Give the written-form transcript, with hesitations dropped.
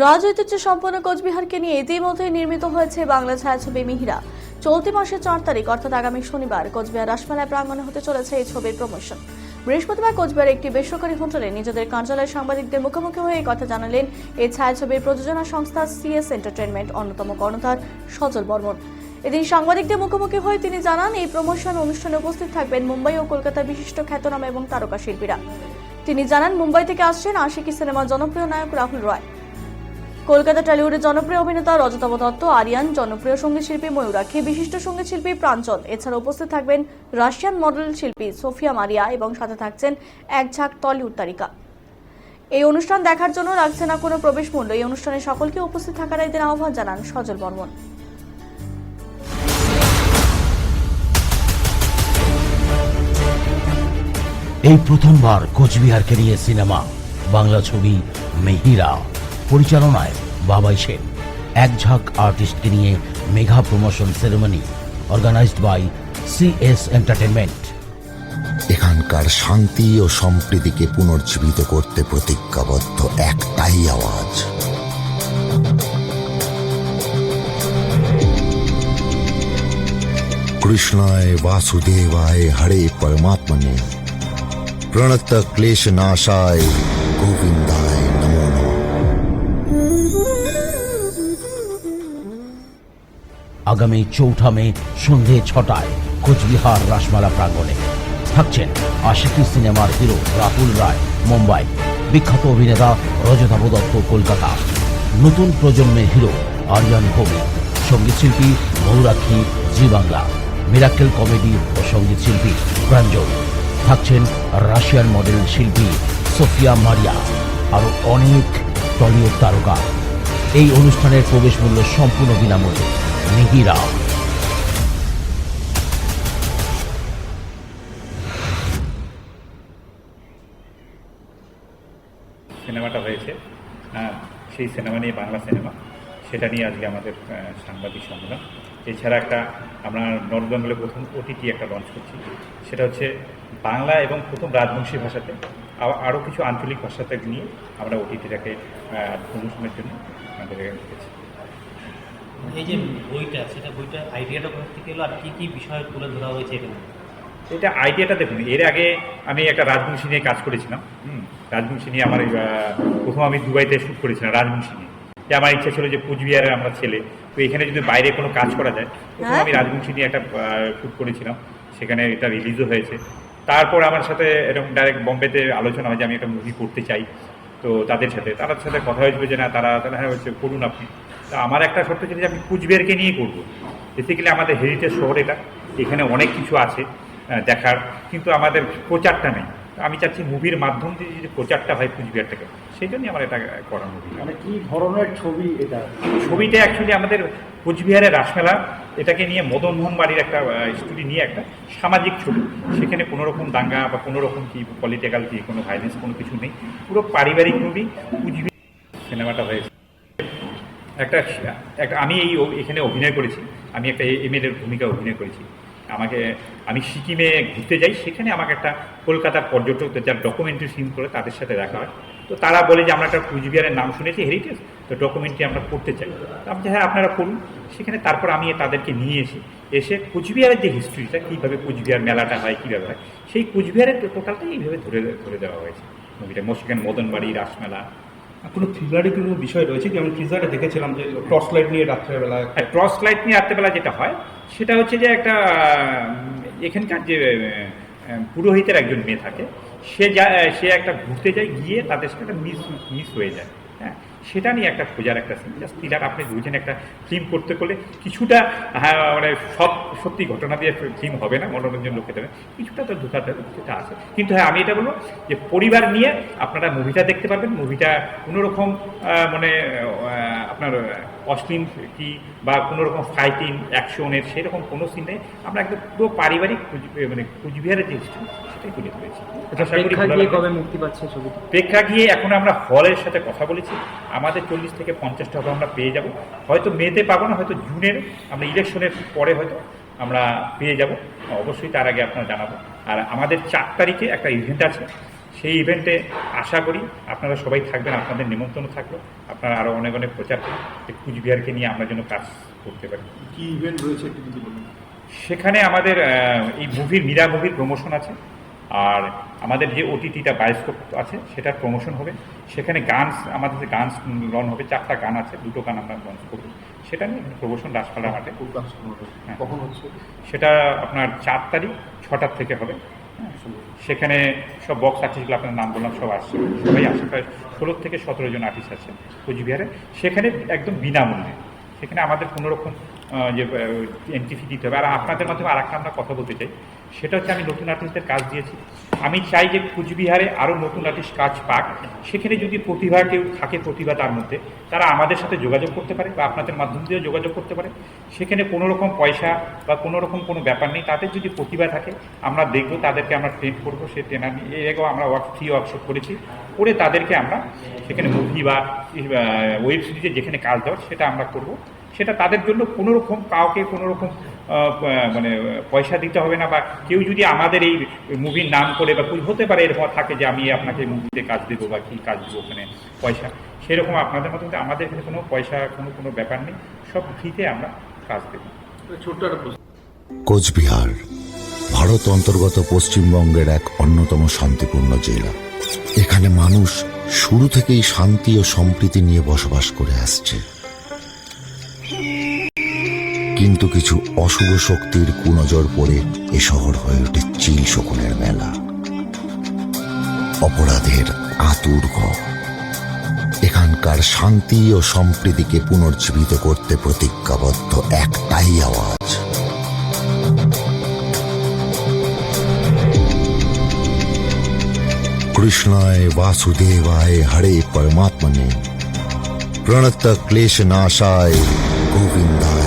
রাজ ঐতিহ্য সম্পন্ন কোচবিহারকে নিয়ে ইতিমধ্যে নির্মিত হয়েছে বাংলা ছায়াছবি মিহিরা। চলতি মাসের 4 তারিখ অর্থাৎ আগামী শনিবার কোচবিহার রাসমেলা প্রাঙ্গণে হতে চলেছে এই ছবির প্রমোশন। বৃহস্পতিবার কোচবিহার একটি বেসরকারি হোটেলে নিজেদের কার্যালয়ে সাংবাদিকদের মুখোমুখি হয়ে এই কথা জানালেন এই ছায়াছবির প্রযোজনা সংস্থা সিএস এন্টারটেইনমেন্ট অন্যতম কর্ণধার সজল বর্মন। এদিন সাংবাদিকদের মুখোমুখি হয়ে তিনি জানান, এই প্রমোশন অনুষ্ঠানে উপস্থিত থাকবেন মুম্বাই ও কলকাতার বিশিষ্ট খ্যাতনামা এবং তারকা শিল্পীরা। তিনি জানান, মুম্বাই থেকে আসছেন আশিকি সিনেমার জনপ্রিয় নায়ক রাহুল রয়, কলকাতা টলিউডের জনপ্রিয় অভিনেতা রজতাভ দত্ত, আরিয়ান, জনপ্রিয় সঙ্গীত শিল্পী ময়ূরাক্ষী, বিশিষ্ট সঙ্গীত শিল্পী প্রাঞ্চল। এছাড়া উপস্থিত থাকবেন রাশিয়ান মডেল শিল্পী সোফিয়া মারিয়া এবং সাথে থাকছেন এক ঝাঁক টলিউড তারকা। এই অনুষ্ঠান দেখার জন্য লাগছে না কোনো প্রবেশ মূল্য। এই অনুষ্ঠানে সকলকে উপস্থিত থাকার এদিন আহ্বান জানান সজল বর্মন। এই প্রথমবার কোচবিহারকে নিয়ে সিনেমা বাংলা ছবি মিহিরা। পরিচালনায় বাবাই সেন। এক ঝাঁক আর্টিস্টকে নিয়ে mega promotion ceremony organised by CS entertainment. এখানকার শান্তি ও সম্প্রীতিকে পুনর্জীবিত করতে প্রতিজ্ঞাবদ্ধ একটাই আওয়াজ, কৃষ্ণায় বাসুদেবায় হরে পরমাত্মনে প্রণত ক্লেশ নাশায় গোবিন্দায় নমো নমঃ। আগামী 4 মে সন্ধে 6টায় কোচবিহার রাসমেলা প্রাঙ্গণে থাকছেন আশিকি সিনেমার হিরো রাহুল রায় মুম্বাই, বিখ্যাত অভিনেতা রজতাভ দত্ত কলকাতা, নতুন প্রজন্মের হিরো আরিয়ান কবি, সঙ্গীত শিল্পী ময়ূরাক্ষী জি বাংলা, মিরাকেল কমেডি ও সঙ্গীত শিল্পী প্রাঞ্জল, থাকছেন রাশিয়ান মডেল শিল্পী সোফিয়া মারিয়া, আরো অনেক টলিউড তারকা। এই অনুষ্ঠানের প্রবেশ মূল্য সম্পূর্ণ বিনামূল্যে। মিহিরা। সিনেমাটা হয়েছে, সেই সিনেমা নিয়ে বাংলা সিনেমা, সেটা নিয়ে আজকে আমাদের সাংবাদিক সম্মেলন। এছাড়া আমরা নর্থ বেঙ্গলে প্রথম ওটিটি একটা লঞ্চ করছি, সেটা হচ্ছে বাংলা এবং প্রথম রাজবংশী ভাষাতে, আরও কিছু আঞ্চলিক ভাষাতে নিয়ে আমরা ওটিটিটাকে প্রমোশনের জন্য আমাদের রেখেছি। এই যে বইটা, সেটা বইটা আইডিয়াটা কোথা থেকে এলো আর কী কী বিষয় তুলে ধরা হয়েছে এখানে? এটা আইডিয়াটা দেখুন, এর আগে আমি একটা রাজবংশী নিয়ে কাজ করেছিলাম। রাজবংশী নিয়ে আমার প্রথম আমি দুবাইতে শ্যুট করেছিলাম রাজবংশী নিয়ে। যে আমার ইচ্ছা ছিল যে কুচবিহারে আমরা ছেলে, তো এখানে যদি বাইরে কোনো কাজ করা যায়, প্রথম আমি রাজবংশী নিয়ে একটা শ্যুট করেছিলাম, সেখানে এটা রিলিজও হয়েছে। তারপর আমার সাথে এরকম ডাইরেক্ট বম্বেতে আলোচনা হয় যে আমি একটা মুভি করতে চাই, তো তাদের সাথে কথা হয়েছিল যে না, তারা হ্যাঁ হচ্ছে করুন আপনি। তা আমার একটা শর্ত ছিল যে আমি কুচবিহারকে নিয়ে করবো। বেসিক্যালি আমাদের হেরিটেজ শহর এটা, এখানে অনেক কিছু আছে দেখার, কিন্তু আমাদের প্রচারটা নেই। আমি চাচ্ছি মুভির মাধ্যম দিয়ে যদি প্রচারটা হয় কুচবিহার থেকে, সেই জন্যই আমার এটা করা মুভি। মানে কি ধরনের ছবি এটা? ছবিটা অ্যাকচুয়ালি আমাদের কোচবিহারের রাসমেলা, এটাকে নিয়ে মদন মোহন বাড়ির একটা স্টোরি নিয়ে একটা সামাজিক ছবি। সেখানে কোনো রকম দাঙ্গা বা কোনো রকম কি পলিটিক্যাল কি কোনো ভায়োলেন্স কোনো কিছু নেই, পুরো পারিবারিক মুভি কুচবিহার সিনেমাটা হয়েছে। একটা আমি এখানে অভিনয় করেছি, আমি একটা এমএলএর ভূমিকা অভিনয় করেছি। আমি সিকিমে ঘুরতে যাই, সেখানে আমাকে একটা কলকাতার পর্যটকদের যারা ডকুমেন্টারি ফিল্ম করে তাদের সাথে দেখা হয়। তো তারা বলে যে আমরা একটা কুচবিহারের নাম শুনেছি হেরিটেজ, তো ডকুমেন্টারি আমরা করতে চাই। আমি হ্যাঁ আপনারা করুন। সেখানে তারপর আমি তাদেরকে নিয়ে এসে কুচবিহারের যে হিস্ট্রিটা, কীভাবে কুচবিহার মেলাটা হয়, কীভাবে হয়, সেই কুচবিহারের টোটালটাই এইভাবে ধরে দেওয়া হয়েছে মুভিটা। সেখানে মদনবাড়ি, রাসমেলা। কোনো থ্রিলারের কোনো বিষয় রয়েছে কি? আমি থ্রিলারে দেখেছিলাম যে টর্চ লাইট নিয়ে রাত্রেবেলা। হ্যাঁ, টর্চ লাইট নিয়ে রাত্রেবেলা যেটা হয় সেটা হচ্ছে যে একটা এখানকার যে পুরোহিতের একজন মেয়ে থাকে, সে একটা ঘুরতে যায়, গিয়ে তাদের সাথে একটা মিস হয়ে যায়। হ্যাঁ, সেটা নিয়ে একটা খোঁজার একটা সিন। Just thriller. আপনি বুঝেন একটা ফিল্ম করতে করলে কিছুটা মানে সব সত্যি ঘটনা দিয়ে ফিল্ম হবে না, মনোরঞ্জন লোকে দেবে, কিছুটা তো ঢুকাতে সেটা আছে। কিন্তু হ্যাঁ, আমি এটা বলবো যে পরিবার নিয়ে আপনারা মুভিটা দেখতে পারবেন। মুভিটা কোনোরকম মানে আপনার অশ্লীল কি বা কোনো রকম ফাইটিং অ্যাকশনের সেরকম কোনো সিন নেই। আমরা একদম পুরো পারিবারিক মানে কুচবিহারের যে হিস্ট্রি সেটাই তুলে ধরেছি। কবে মুক্তি পাচ্ছে ছবিটি? প্রেক্ষাগৃহে এখন আমরা হলের সাথে কথা বলেছি, আমাদের 40 থেকে 50টা হবে আমরা পেয়ে যাব। হয়তো মেতে পাবো না, হয়তো জুনের আমরা ইলেকশনের পরে হয়তো আমরা পেয়ে যাব, অবশ্যই তার আগে আপনারা জানাবো। আর আমাদের 4 তারিখে একটা ইভেন্ট আছে, সেই ইভেন্টে আশা করি আপনারা সবাই থাকবেন, আপনাদের নিমন্ত্রণ থাকলো, আপনারা আরও অনেক অনেক প্রচার করুন যে কুচবিহারকে নিয়ে আমরা যেন কাজ করতে পারি। কি ইভেন্ট রয়েছে একটু যদি বলুন। সেখানে আমাদের এই মীরা মুভির প্রমোশন আছে, আর আমাদের যে ওটিটিটা বায়োস্কোপ আছে সেটার প্রমোশন হবে। সেখানে আমাদের যে গান লন হবে, 4টা গান আছে, 2টো গান আমরা লঞ্চ করবো। সেটা নিয়ে প্রমোশন রাজপালা মাঠে। হ্যাঁ। কখন হচ্ছে? সেটা আপনার 4 তারিখ 6টার থেকে হবে। সেখানে সব বক্স আর্টিস্টগুলো আপনার নাম বললাম, সব আসছে, সবাই আসছে, প্রায় 16 থেকে 17 জন আর্টিস্ট আছে কোচবিহারে। সেখানে একদম বিনামূল্যে, সেখানে আমাদের কোনো রকম যে এন্ট্রি ফি দিতে হবে। আর আপনাদের মাধ্যমে আর একটা আমরা কথা বলতে চাই, সেটা হচ্ছে আমি নতুন আর্টিস্টদের কাজ দিয়েছি। আমি চাই যে কুচবিহারে আরও নতুন আর্টিস্ট কাজ পাক। সেখানে যদি প্রতিভা কেউ থাকে, প্রতিভা তার মধ্যে, তারা আমাদের সাথে যোগাযোগ করতে পারে বা আপনাদের মাধ্যম দিয়েও যোগাযোগ করতে পারে। সেখানে কোনো রকম পয়সা বা কোনো রকম কোনো ব্যাপার নেই। তাদের যদি প্রতিভা থাকে আমরা দেখব, তাদেরকে আমরা ট্রেন করবো। সেই ট্রেনার নিয়ে এর আগেও আমরা ফ্রি ওয়ার্কশপ করেছি, করে তাদেরকে আমরা সেখানে মুভি বা ওয়েব সিরিজে যেখানে কাজ দেওয়ার সেটা আমরা করব। সেটা তাদের জন্য কোনো রকম কাউকে কোনো রকম মানে পয়সা দিতে হবে না, বা কেউ যদি আমাদের এই মুভির নাম করে বা হতে পারে এরকম থাকে যে আমি আপনাকে মুভিতে কাজ দেবো বা কী কাজ দেবো ওখানে পয়সা, সেরকম আপনাদের মতো আমাদের এখানে কোনো পয়সা কোনো ব্যাপার নেই, সব ফ্রিতে আমরা কাজ দেবো। ছোট্ট একটা প্রশ্ন। কোচবিহার ভারত অন্তর্গত পশ্চিমবঙ্গের এক অন্যতম শান্তিপূর্ণ জেলা। এখানে মানুষ শুরু থেকেই শান্তি ও সম্প্রীতি নিয়ে বসবাস করে আসছে, কিন্তু কিছু অশুভ শক্তির কুনজর পড়ে এ শহর হয়ে ওঠে চিল শকুনের মেলা, অপরাধের আতুর ঘর। এখানকার শান্তি ও সম্প্রীতিকে পুনর্জীবিত করতে প্রতিজ্ঞাবদ্ধ একটাই আওয়াজ, কৃষ্ণায় বাসুদেবায় হরে পরমাত্মনে, প্রণত ক্লেশ নাশায় গোবিন্দায়